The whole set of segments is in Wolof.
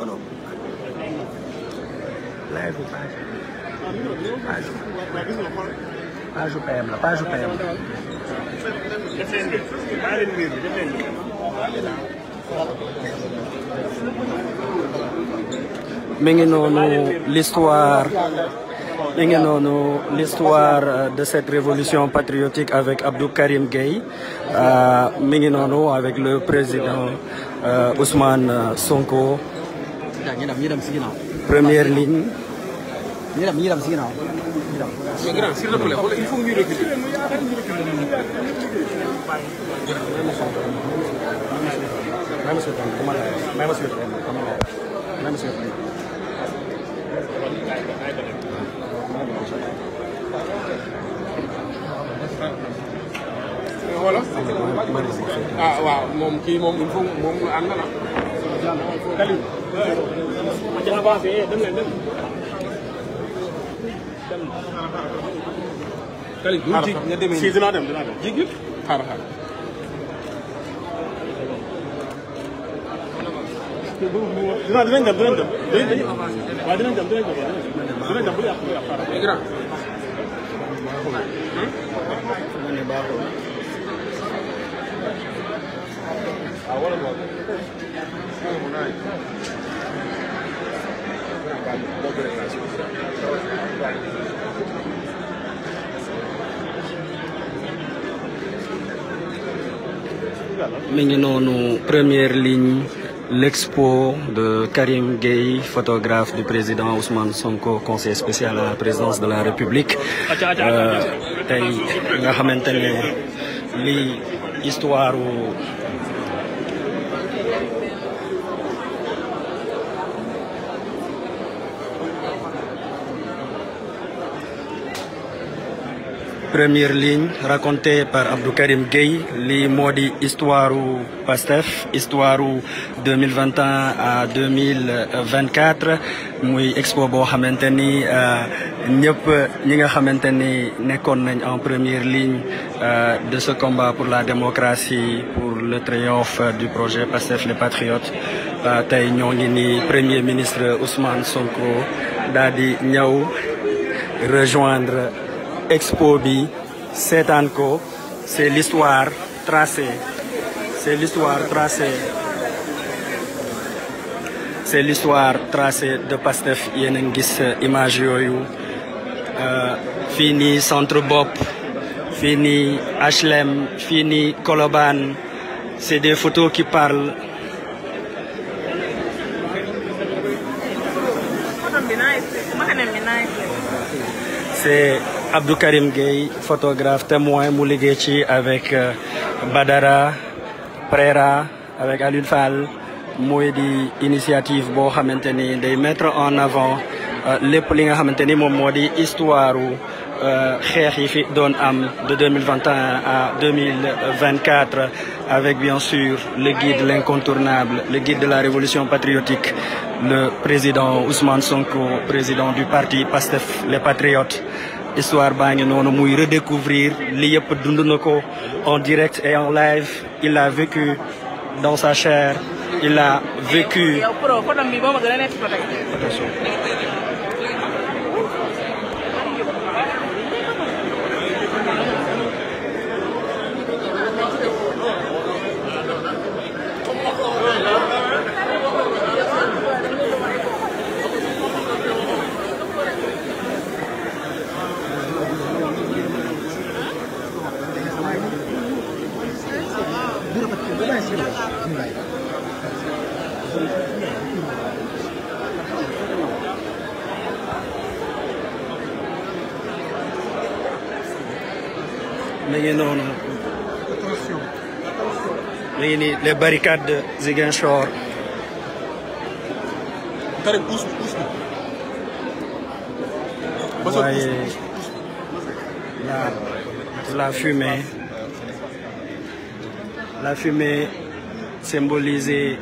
non. Live bu page PM la page PM. mi ngi noonu l'histoire de cette révolution patriotique avec Abdou Karim Gueye mi ngi noonu avec le président Ousmane Sonko. Première ligne. S'il te plaît, il faut mieux reculer. Voilà. Ah waaw moom kii moom il faut moom mu ànd na. Kalim. ma ci avancé dem leen dem. Kalim du jig nga demee si dinaa dem jig yëpp xaaral. dinañ dem waaw dinañ dem bu yàq xaaral. mi ngi noonu première ligne l'expo de Karim Gueye, photographe du président Ousmane Sonko, conseiller spécial à la présidence de la République. tey nga xamante ne lii histoire première ligne racontée par Abdou Karim Gueye lii moo di histoire PASTEF histoire 2021 à 2024 muy expo boo xamante ni ñëpp ñi nga xamante ni nekkoon nañ en première ligne de ce combat pour la démocratie pour le triomphe du projet PASTEF les Patriotes tey ñoo ngi ni premier ministre Ousmane Sonko daal di ñëw rejoindre expo bi seetaan ko c'est l'histoire tracée de PASTEF yéen a ngi gis image yooyu fii nii centre bopp fii nii HLM fii nii Colobane c'est des photos qui parlent. C'est Abdou Karim Gueye, photographe témoin mu liggéey ci avec Badara Prera avec Alioune Fall muy di initiative boo xamante ni day mettre en avant lépp li nga xamante ni moom moo di histoire xeex yi fi doon am de 2021 à 2024 avec bien sûr le guide l'incontournable le guide de la révolution patriotique le président Ousmane Sonko président du parti PASTEF les Patriotes. Histoire baa ngi noonu muy redécouvrir li yëpp dund na ko en direct et en live il a vécu dans sa chair il a vécu. léegi noonu léegi nii les barricades de Ziguinchor. waaye la fumée symbolisée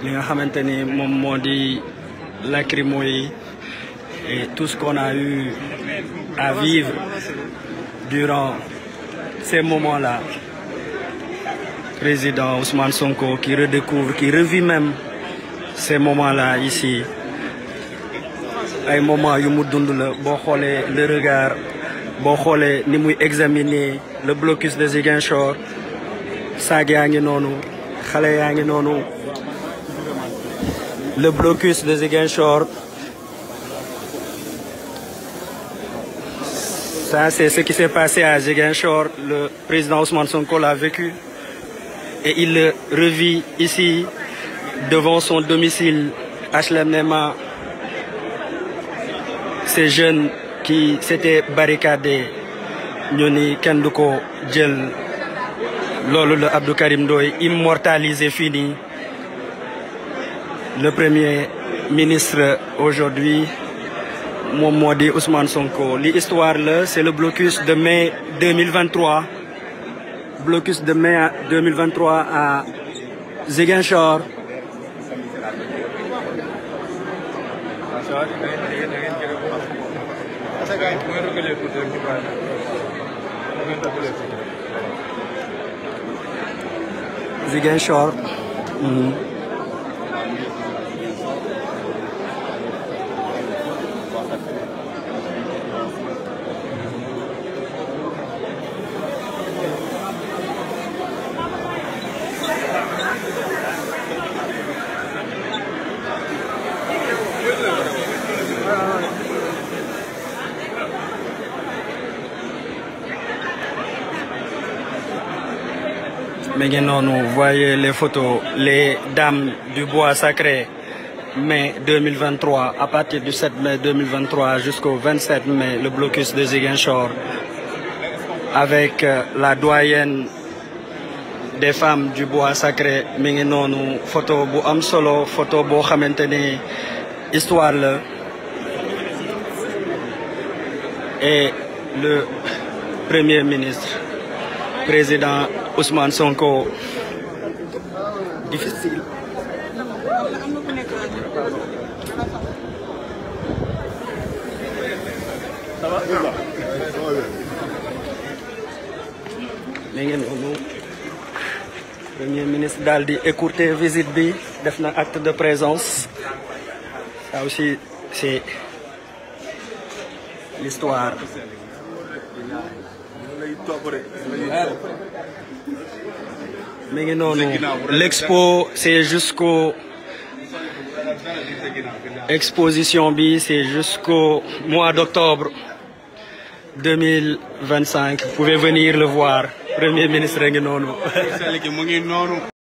li nga xamante ni moom moo di lacrymo yi et tout ce qu'on a eu à vivre durant ces moments-là. Président Ousmane Sonko qui redécouvre, qui revit même ces moments-là ici ay moments yu mu dund la boo xoolee le regard boo xoolee ni muy examiner le blocus de Ziguinchor saag yaa ngi noonu xale yaa ngi noonu le blocus de Ziguinchor. Ça, c'est ce qui s'est passé à Ziguinchor. Le président Ousmane Sonko l'a vécu et il le revit ici devant son domicile HLM Nema. Ces jeunes qui s'étaient barricadés ñu ni kenn du ko jël loolu la Abdou Karim Ndoye immortalisé fii nii le premier ministre aujourd'hui moom moo di Ousmane Sonko li histoire la c'est le blocus de mai 2023 blocus de mai 2023 à Ziguinchor. Ziguinchor. Mais vous voyez les photos, les dames du bois sacré, mai 2023, à partir du 7 mai 2023 jusqu'au 27 mai, le blocus de Ziguinchor, avec la doyenne des femmes du bois sacré, mais photo bu am solo, photo bo xamanteni histoire la. Et le premier ministre, président Ousmane Sonko, difficile. Ça va? Premier ministre daal di écourter visite bi, def na acte de présence. Ça aussi, c'est l'histoire. L'expo, c'est jusqu'au exposition bi, c'est jusqu'au mois d'octobre 2025. Vous pouvez venir le voir. Premier ministre ngi noonu.